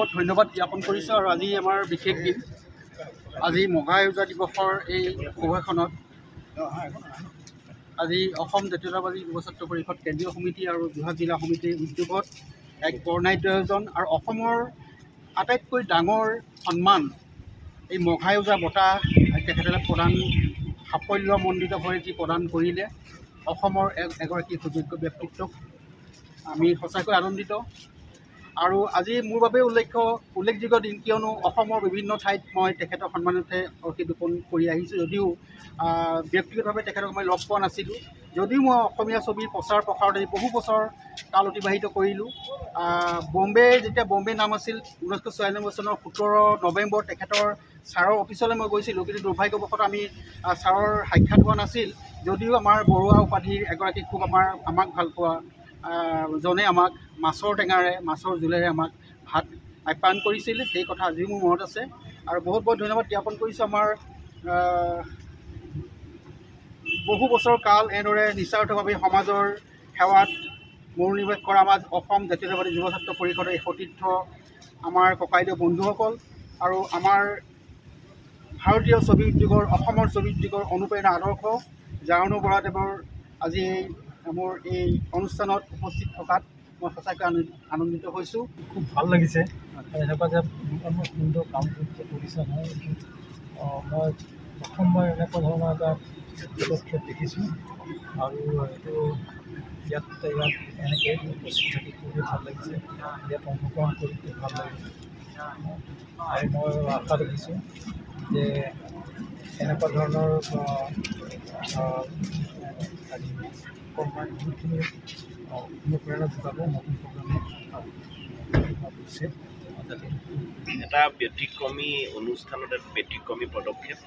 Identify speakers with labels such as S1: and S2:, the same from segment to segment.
S1: বহুত ধন্যবাদ জ্ঞাপন কৰিছোঁ আৰু আজি আমাৰ বিশেষ দিন আজি মঘা ইউজা দিৱসৰ এই সভাখনত আজি অসম জাতীয়তাবাদী যুৱ ছাত্ৰ পৰিষদ কেন্দ্ৰীয় সমিতি আৰু যোৰহাট জিলা সমিতিৰ উদ্যোগত এক বৰ্ণাঢ্য আয়োজন আৰু অসমৰ আটাইতকৈ ডাঙৰ সন্মান এই মঘা ইউজা বঁটা তেখেতসকলে প্ৰদান সাফল্যমণ্ডিতভাৱে যি প্ৰদান কৰিলে অসমৰ এগৰাকী সুযোগ্য ব্যক্তিত্বক আমি সঁচাকৈ আনন্দিত আৰু আজি মোৰ বাবে উল্লেখযোগ্য দিন কিয়নো অসমৰ বিভিন্ন ঠাইত মই তেখেতৰ সন্মানতে অৰ্কিৰোপণ কৰি আহিছোঁ যদিও ব্যক্তিগতভাৱে তেখেতক মই লগ পোৱা নাছিলোঁ যদিও মই অসমীয়া ছবিৰ প্ৰচাৰ প্ৰসাৰত আজি বহু বছৰ কাল অতিবাহিত কৰিলোঁ যেতিয়া বম্বে নাম আছিল 1996 চনৰ 17 নৱেম্বৰ তেখেতৰ ছাৰৰ অফিচলৈ মই গৈছিলোঁ কিন্তু দুৰ্ভাগ্যবশতঃ আমি ছাৰৰ সাক্ষাৎ হোৱা নাছিল যদিও আমাৰ বৰুৱা উপাধিৰ এগৰাকী খুব আমাক ভাল পোৱা জনে আমাক মাছৰ টেঙাৰে মাছৰ জোলেৰে আমাক ভাত আপ্যায়ন কৰিছিল সেই কথা আজিও মোৰ মনত আছে আৰু বহুত বহুত ধন্যবাদ জ্ঞাপন কৰিছোঁ আমাৰ বহু বছৰ কাল এনেদৰে নিস্বাৰ্থভাৱে সমাজৰ সেৱাত মনোনিৱেশ কৰা আমাৰ অসম জাতীয়তাবাদী যুৱ ছাত্ৰ পৰিষদৰ এই সতীৰ্থ আমাৰ ককাইদেউ বন্ধুসকল আৰু আমাৰ ভাৰতীয় ছবি উদ্যোগৰ অসমৰ ছবি উদ্যোগৰ অনুপ্ৰেৰণা আদৰ্শ জাৰনু বৰাদেৱৰ আজি মোৰ এই অনুষ্ঠানত উপস্থিত থকাত মই সঁচাকৈ আনন্দিত হৈছোঁ
S2: খুব ভাল লাগিছে এনেকুৱা যে সুন্দৰ কাম কৰিছে মই প্ৰথমবাৰ এনেকুৱা ধৰণৰ এটা পদক্ষেপ দেখিছোঁ আৰু এইটো ইয়াত এনেকৈ উপস্থিত থাকি খুবেই ভাল লাগিছে ইয়াত অংশগ্ৰহণ কৰি খুব ভাল লাগিছে আৰু মই আশা দেখিছোঁ যে এনেকুৱা ধৰণৰ বহুতখিনি অনুপ্ৰেৰণা যোগাব নতুন প্ৰজন্মক
S3: এটা ব্যতিক্ৰমী অনুষ্ঠানত এক ব্যতিক্ৰমী পদক্ষেপ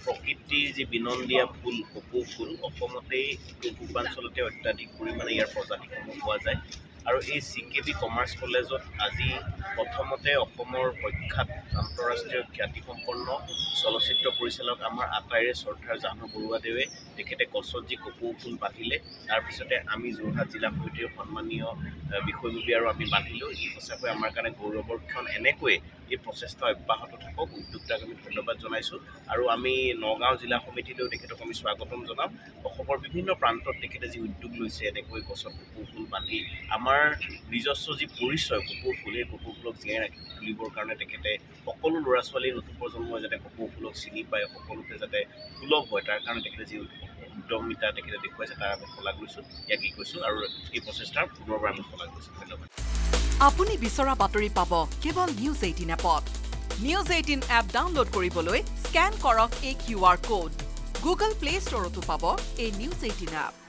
S3: প্ৰকৃতিৰ যি বিনন্দীয়া ফুল কপৌ ফুল অসমতেই পূৰ্বাঞ্চলতে অত্যাধিক পৰিমাণে ইয়াৰ প্ৰজাতিসমূহ পোৱা যায় আৰু এই CKB কমাৰ্চ কলেজত আজি প্ৰথমতে অসমৰ প্ৰখ্যাত আন্তঃৰাষ্ট্ৰীয় খ্যাতিসম্পন্ন চলচ্চিত্ৰ পৰিচালক আমাৰ আটাইৰে শ্ৰদ্ধাৰ জাহ্নু বৰুৱাদেৱে তেখেতে গছত যি কপৌ ফুল বান্ধিলে তাৰপিছতে আমি যোৰহাট জিলা সমিতিৰ সন্মানীয় বিষয়ববী আৰু আমি বান্ধিলোঁ ই সঁচাকৈ আমাৰ কাৰণে গৌৰৱৰ ক্ষণ এনেকৈয়ে এই প্ৰচেষ্টা অব্যাহত থাকক উদ্যোক্তাক আমি ধন্যবাদ জনাইছোঁ আৰু আমি নগাঁও জিলা সমিতিলৈও তেখেতক আমি স্বাগতম জনাম অসমৰ বিভিন্ন প্ৰান্তত তেখেতে যি উদ্যোগ লৈছে এনেকৈ গছত কপৌ ফুল বান্ধি আমাৰ নিজস্ব যি পৰিচয় কপৌ ফুল এই কপৌ ফুলক জীয়াই ৰাখি তুলিবৰ কাৰণে তেখেতে সকলো ল'ৰা ছোৱালী নতুন প্ৰজন্মই যাতে কপৌ ফুলক চিনি পায় সকলোতে যাতে সুলভ হয় তাৰ কাৰণে তেখেতে যি উদ্যমিতা তেখেতে দেখুৱাইছে তাৰ আমি শলাগ লৈছোঁ ইয়াক কি কৈছোঁ আৰু এই প্ৰচেষ্টাৰ পুনৰবাৰ আমি শলাগ লৈছোঁ ধন্যবাদ
S4: আপুনি বিচৰা বাতৰি পাব কেৱল নিউজ 18 এপত নিউজ 18 এপ ডাউনলোড কৰিবলৈ স্ক্যান কৰক এই QR কোড গুগল প্লে ষ্টৰতো পাব এই নিউজ 18 এপ